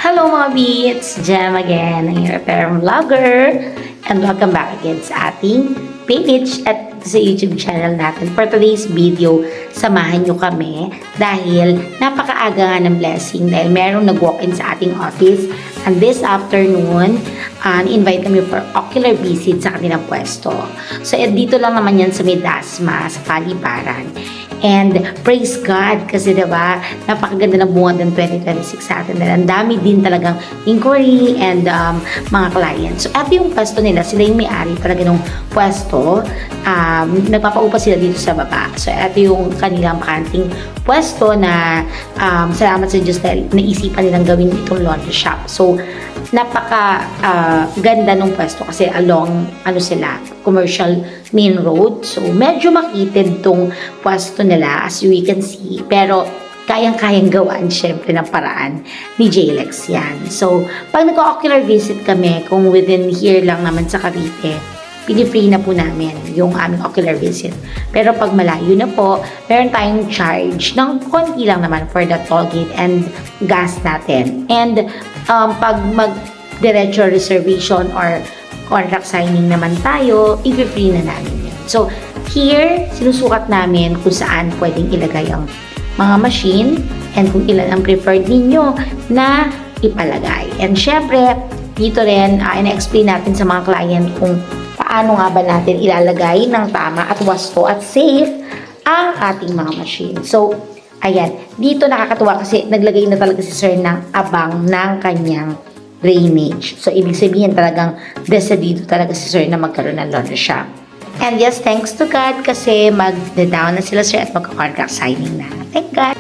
Hello mga beats! Jam again, ang your parang vlogger. And welcome back again sa ating page at sa YouTube channel natin. For today's video, samahan nyo kami dahil napakaaga nga ng blessing dahil merong nag-walk-in sa ating office. And this afternoon, invite kami for ocular visit sa kanilang pwesto. So, dito lang naman yan sa Medasma, sa Paliparan. And praise God kasi diba, napakaganda ng bunga ng 2026 sa atin. Dahil ang dami din talagang inquiry and mga clients. So, ito yung pwesto nila. Sila yung may-ari talaga ng pwesto. Nagpapaupa sila dito sa baba. So, ito yung kanilang bakanting pwesto na salamat sa Diyos dahil naisipan nilang gawin itong laundry shop. So, napaka ganda ng pwesto kasi along sila, commercial main road. So, medyo makitid tong pwesto nila as we can see. Pero, kayang-kayang gawaan syempre ng paraan ni JLEX yan. So, pag nag-ocular visit kami, kung within here lang naman sa Cavite, pini-free na po namin yung aming ocular visit. Pero pag malayo na po, meron tayong charge ng konti lang naman for the toll gate and gas natin. And pag mag-diretso reservation or contract signing naman tayo, i-free na namin yun. So, here, sinusukat namin kung saan pwedeng ilagay ang mga machine and kung ilan ang preferred ninyo na ipalagay. And syempre, dito rin, ina-explain natin sa mga client kung paano nga ba natin ilalagay ng tama at wasto at safe ang ating mga machine. So, ayan, dito nakakatuwa kasi naglagay na talaga si Sir ng abang ng kanyang drainage. So, ibig sabihin talagang decidido talaga si Sir na magkaroon ng laundry shop. And yes, thanks to God kasi mag-down na sila Sir at magka-contract signing na. Thank God!